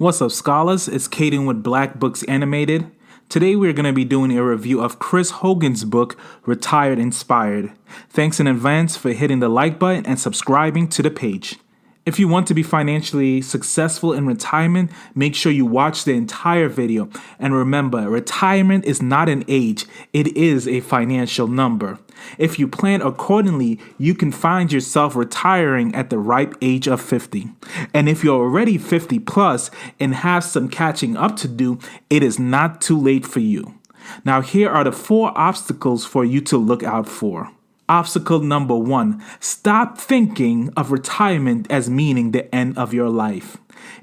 What's up, scholars? It's Caden with Black Books Animated. Today we're going to be doing a review of Chris Hogan's book, Retired Inspired. Thanks in advance for hitting the like button and subscribing to the page. If you want to be financially successful in retirement, make sure you watch the entire video. And remember, retirement is not an age, it is a financial number. If you plan accordingly, you can find yourself retiring at the ripe age of 50. And if you're already 50 plus and have some catching up to do, it is not too late for you. Now, here are the 4 obstacles for you to look out for. Obstacle number 1, stop thinking of retirement as meaning the end of your life.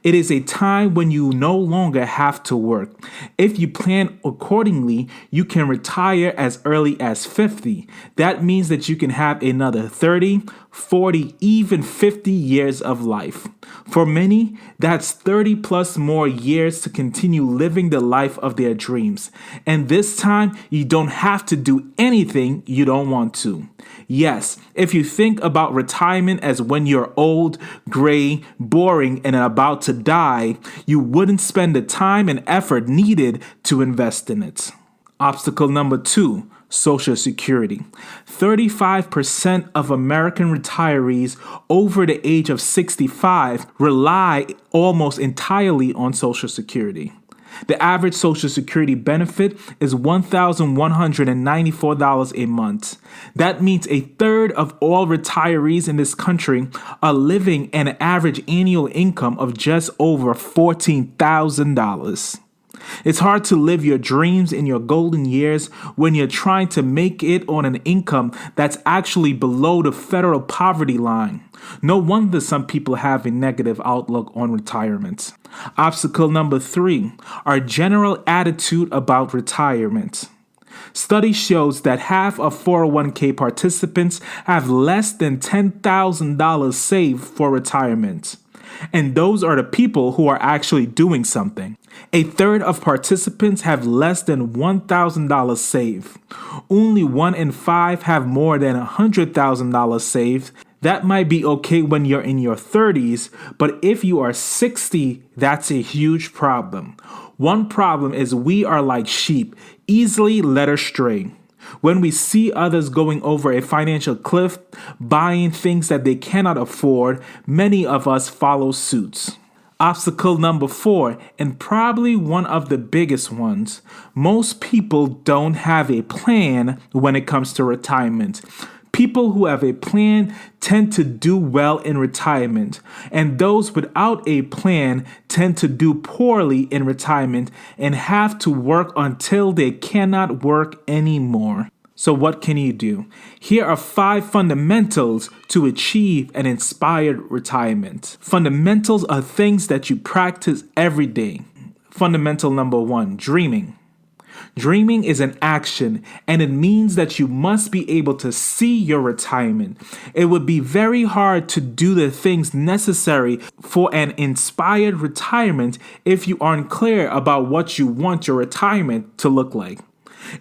It is a time when you no longer have to work. If you plan accordingly, you can retire as early as 50. That means that you can have another 30, 40, even 50 years of life. For many, that's 30 plus more years to continue living the life of their dreams. And this time, you don't have to do anything you don't want to. Yes, if you think about retirement as when you're old, gray, boring, and about to die, you wouldn't spend the time and effort needed to invest in it. Obstacle number 2, Social Security. 35% of American retirees over the age of 65 rely almost entirely on Social Security. The average Social Security benefit is $1,194 a month. That means a third of all retirees in this country are living an average annual income of just over $14,000. It's hard to live your dreams in your golden years when you're trying to make it on an income that's actually below the federal poverty line. No wonder some people have a negative outlook on retirement. Obstacle number 3, our general attitude about retirement. Study shows that half of 401k participants have less than $10,000 saved for retirement. And those are the people who are actually doing something. A third of participants have less than $1,000 saved. Only 1 in 5 have more than $100,000 saved. That might be okay when you're in your 30s, but if you are 60, that's a huge problem. One problem is we are like sheep, easily led astray. When we see others going over a financial cliff, buying things that they cannot afford, many of us follow suit. Obstacle number 4, and probably one of the biggest ones. Most people don't have a plan when it comes to retirement. People who have a plan tend to do well in retirement, and those without a plan tend to do poorly in retirement and have to work until they cannot work anymore. So what can you do? Here are 5 fundamentals to achieve an inspired retirement. Fundamentals are things that you practice every day. Fundamental number 1, dreaming. Dreaming is an action, and it means that you must be able to see your retirement. It would be very hard to do the things necessary for an inspired retirement if you aren't clear about what you want your retirement to look like.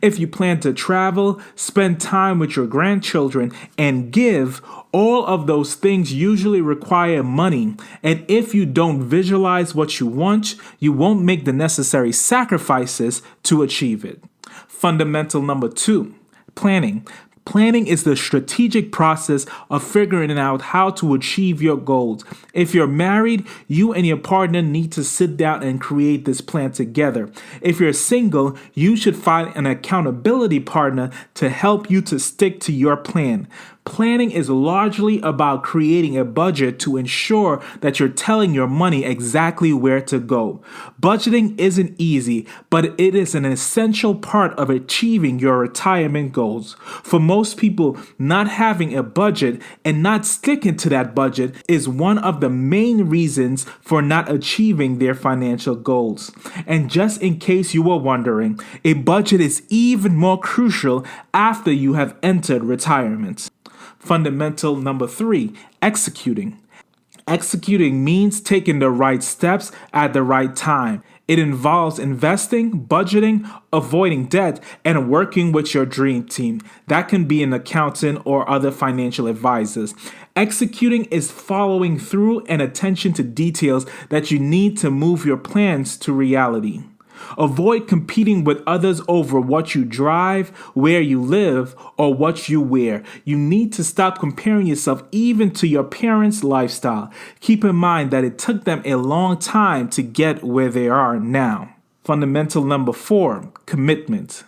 If you plan to travel, spend time with your grandchildren, and give, all of those things usually require money. And if you don't visualize what you want, you won't make the necessary sacrifices to achieve it. Fundamental number 2, planning. Planning is the strategic process of figuring out how to achieve your goals. If you're married, you and your partner need to sit down and create this plan together. If you're single, you should find an accountability partner to help you to stick to your plan. Planning is largely about creating a budget to ensure that you're telling your money exactly where to go. Budgeting isn't easy, but it is an essential part of achieving your retirement goals. For most people, not having a budget and not sticking to that budget is one of the main reasons for not achieving their financial goals. And just in case you were wondering, a budget is even more crucial after you have entered retirement. Fundamental number 3, executing. Executing means taking the right steps at the right time. It involves investing, budgeting, avoiding debt, and working with your dream team. That can be an accountant or other financial advisors. Executing is following through and attention to details that you need to move your plans to reality. Avoid competing with others over what you drive, where you live, or what you wear. You need to stop comparing yourself even to your parents' lifestyle. Keep in mind that it took them a long time to get where they are now. Fundamental number 4, commitment.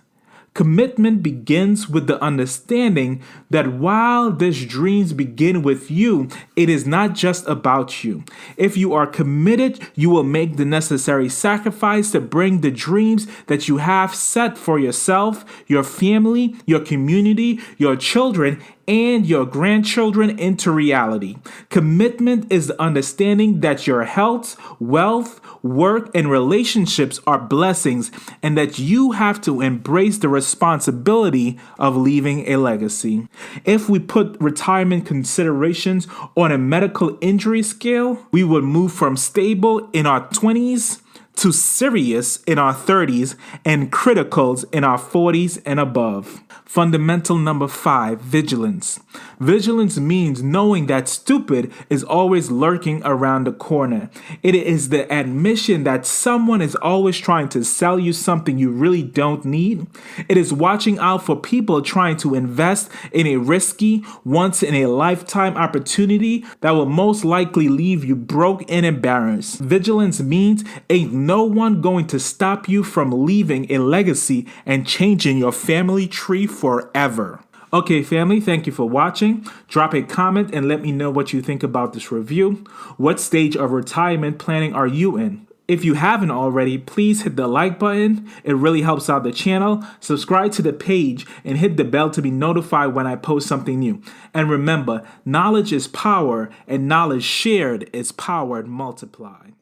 Commitment begins with the understanding that while these dreams begin with you, it is not just about you. If you are committed, you will make the necessary sacrifice to bring the dreams that you have set for yourself, your family, your community, your children, and your grandchildren into reality. Commitment is the understanding that your health, wealth, work, and relationships are blessings, and that you have to embrace the responsibility of leaving a legacy. If we put retirement considerations on a medical injury scale, we would move from stable in our 20s to serious in our 30s and criticals in our 40s and above. Fundamental number 5, vigilance. Vigilance means knowing that stupid is always lurking around the corner. It is the admission that someone is always trying to sell you something you really don't need. It is watching out for people trying to invest in a risky, once-in-a-lifetime opportunity that will most likely leave you broke and embarrassed. Vigilance means ain't no one going to stop you from leaving a legacy and changing your family tree forever. Okay, family, thank you for watching. Drop a comment and let me know what you think about this review. What stage of retirement planning are you in? If you haven't already, please hit the like button. It really helps out the channel. Subscribe to the page and hit the bell to be notified when I post something new. And remember, knowledge is power, and knowledge shared is power multiplied.